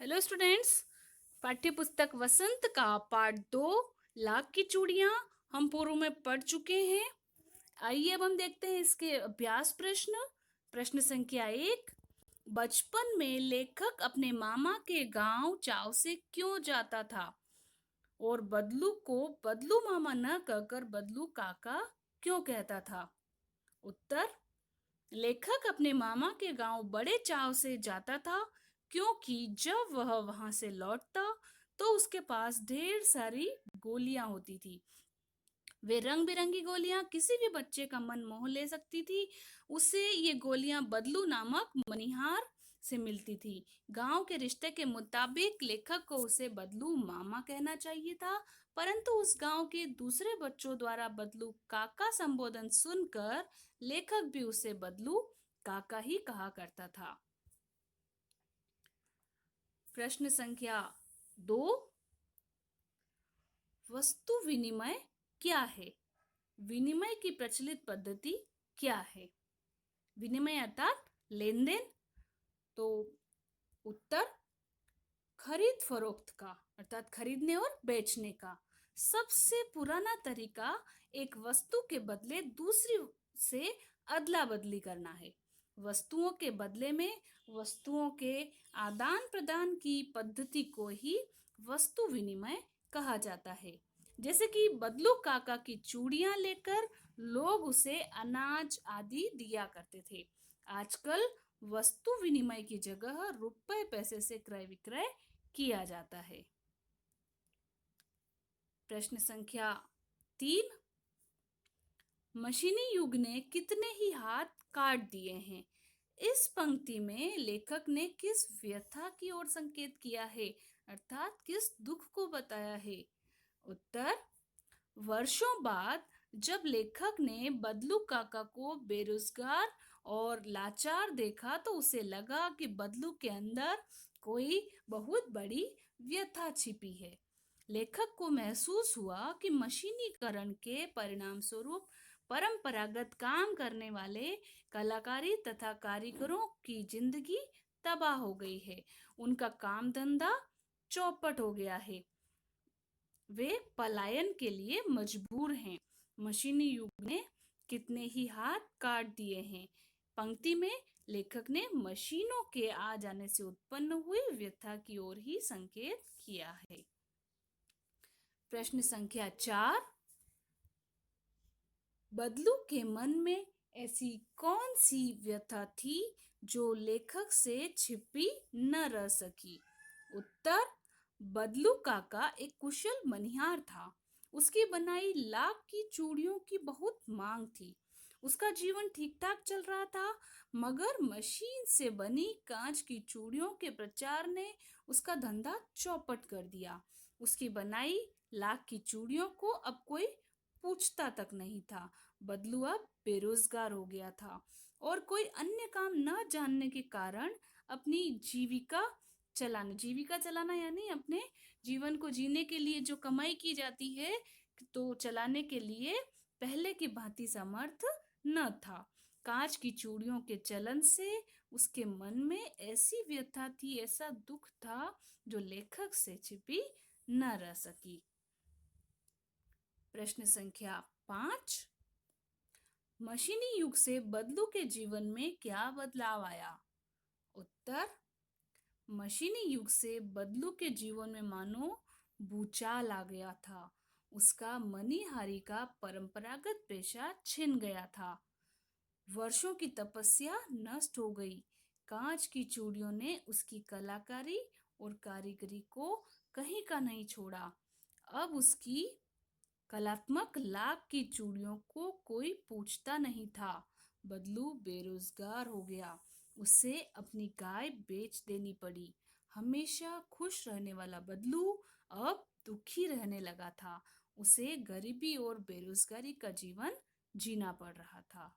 Hello students. पाठ्य पुस्तक वसंत का पाठ 2 लाख की चूड़ियां हम पूर्व में पढ़ चुके हैं। आइए अब हम देखते हैं इसके अभ्यास प्रश्न। प्रश्न संख्या 1। बचपन में लेखक अपने मामा के गांव चाव से क्यों जाता था और बदलू को बदलू मामा न कहकर बदलू काका क्यों कहता था? उत्तर। लेखक अपने मामा के गांव बड़े चाव से जाता था क्योंकि जब वह वहां से लौटता तो उसके पास ढेर सारी गोलियां होती थी। वे रंग बिरंगी गोलियां किसी भी बच्चे का मन मोह ले सकती थी। उसे ये गोलियां बदलू नामक मनिहार से मिलती थी। गांव के रिश्ते के मुताबिक लेखक को उसे बदलू मामा कहना चाहिए था, परंतु उस गांव के दूसरे बच्चों द्वारा बदलू काका संबोधन सुनकर लेखक भी उसे बदलू काका ही कहा करता था। प्रश्न संख्या 2। वस्तु विनिमय क्या है? विनिमय की प्रचलित पद्धति क्या है? विनिमय अर्थात लेन देन। तो उत्तर। खरीद फरोख्त का अर्थात खरीदने और बेचने का सबसे पुराना तरीका एक वस्तु के बदले दूसरी से अदला बदली करना है। वस्तुओं के बदले में वस्तुओं के आदान प्रदान की पद्धति को ही वस्तु विनिमय कहा जाता है। जैसे कि बदलू काका की चूड़ियां लेकर लोग उसे अनाज आदि दिया करते थे। आजकल वस्तु विनिमय की जगह रुपए पैसे से क्रय विक्रय किया जाता है। प्रश्न संख्या 3। मशीनी युग ने कितने ही हाथ काट दिए हैं? इस पंक्ति में लेखक ने किस व्यथा की ओर संकेत किया है अर्थात किस दुख को बताया है? उत्तर। वर्षों बाद जब लेखक ने बदलू काका को बेरोजगार और लाचार देखा तो उसे लगा कि बदलू के अंदर कोई बहुत बड़ी व्यथा छिपी है। लेखक को महसूस हुआ कि मशीनीकरण के परिणाम स्वरूप परंपरागत काम करने वाले कलाकारी तथा कारीगरों की जिंदगी तबाह हो गई है। उनका काम धंधा चौपट हो गया है। वे पलायन के लिए मजबूर हैं। मशीनी युग ने कितने ही हाथ काट दिए हैं। पंक्ति में लेखक ने मशीनों के आ जाने से उत्पन्न हुई व्यथा की ओर ही संकेत किया है। प्रश्न संख्या 4। बदलू के मन में ऐसी कौन सी व्यथा थी जो लेखक से छिपी न रह सकी? उत्तर। बदलू काका एक कुशल मनिहार था। उसकी बनाई लाख की चूड़ियों की बहुत मांग थी। उसका जीवन ठीक ठाक चल रहा था, मगर मशीन से बनी कांच की चूड़ियों के प्रचार ने उसका धंधा चौपट कर दिया। उसकी बनाई लाख की चूड़ियों को अब कोई पूछता तक नहीं था। बदलू अब बेरोजगार हो गया था और कोई अन्य काम न जानने के कारण अपनी जीविका चलाना यानी अपने जीवन को जीने के लिए जो कमाई की जाती है तो चलाने के लिए पहले की भांति समर्थ न था। कांच की चूड़ियों के चलन से उसके मन में ऐसी व्यथा थी, ऐसा दुख था जो लेखक से छिपी न रह सकी। प्रश्न संख्या 5। मशीनी युग से बदलू के जीवन में क्या बदलाव आया? उत्तर। मशीनी युग से बदलू के जीवन में मानो भूचाल आ गया था। उसका मनीहारी का परंपरागत पेशा छिन गया था। वर्षों की तपस्या नष्ट हो गई। कांच की चूड़ियों ने उसकी कलाकारी और कारीगरी को कहीं का नहीं छोड़ा। अब उसकी कलात्मक लाख की चूड़ियों को कोई पूछता नहीं था। बदलू बेरोजगार हो गया। उसे अपनी गाय बेच देनी पड़ी। हमेशा खुश रहने वाला बदलू अब दुखी रहने लगा था। उसे गरीबी और बेरोजगारी का जीवन जीना पड़ रहा था।